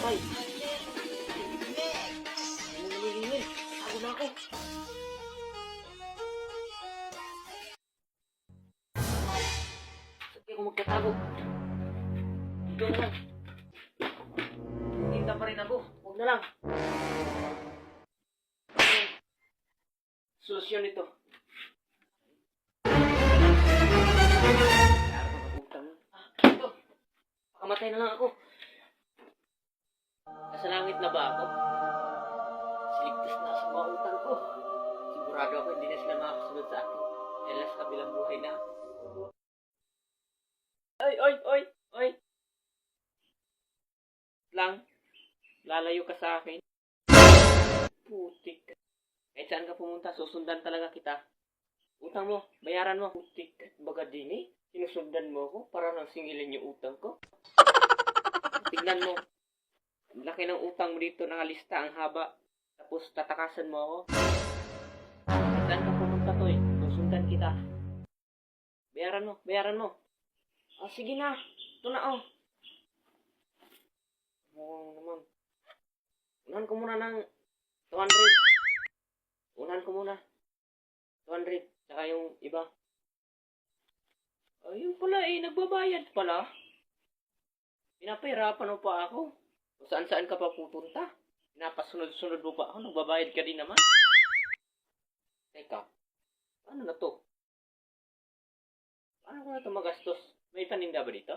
patay. Nanginginig. Tago na ako. Sige ako magtatago. Dito na lang. Hinta pa rin ako. Huwag na lang. Solusyon ito. Kaya ako mag-utang. Ito. Pakamatay na lang ako. Nasa langit na ba ako? Siligtas na sa mga utang ko. Sigurado ako hindi na sila makakasunod sa akin. Dahil sa kabilang buhay na. Oy! Lang. Lalayo ka sa akin. Putik. Kahit saan ka pumunta, susundan talaga kita. Utang mo, bayaran mo. Putik. Baga din eh. Sinusundan mo ako para nang singilin yung utang ko. Tignan mo. Ang laki ng utang mo dito, nakalista ang haba. Tapos tatakasan mo ako. Kahit saan ka pumunta to eh. Susundan kita. Bayaran mo. Oh, sige na. Ito na oh. Oo naman. Unahan ko muna ng 200. Unahan ko muna. 200. Saka yung iba. Ayun pala eh. Nagbabayad pala. Pinapahirapan mo pa ako. Kung saan ka pa pupunta. Pinapasunod-sunod mo pa ako. Nagbabayad ka din naman. Teka. Ano na to? Paano ko na to magastos? May paninda ba dito?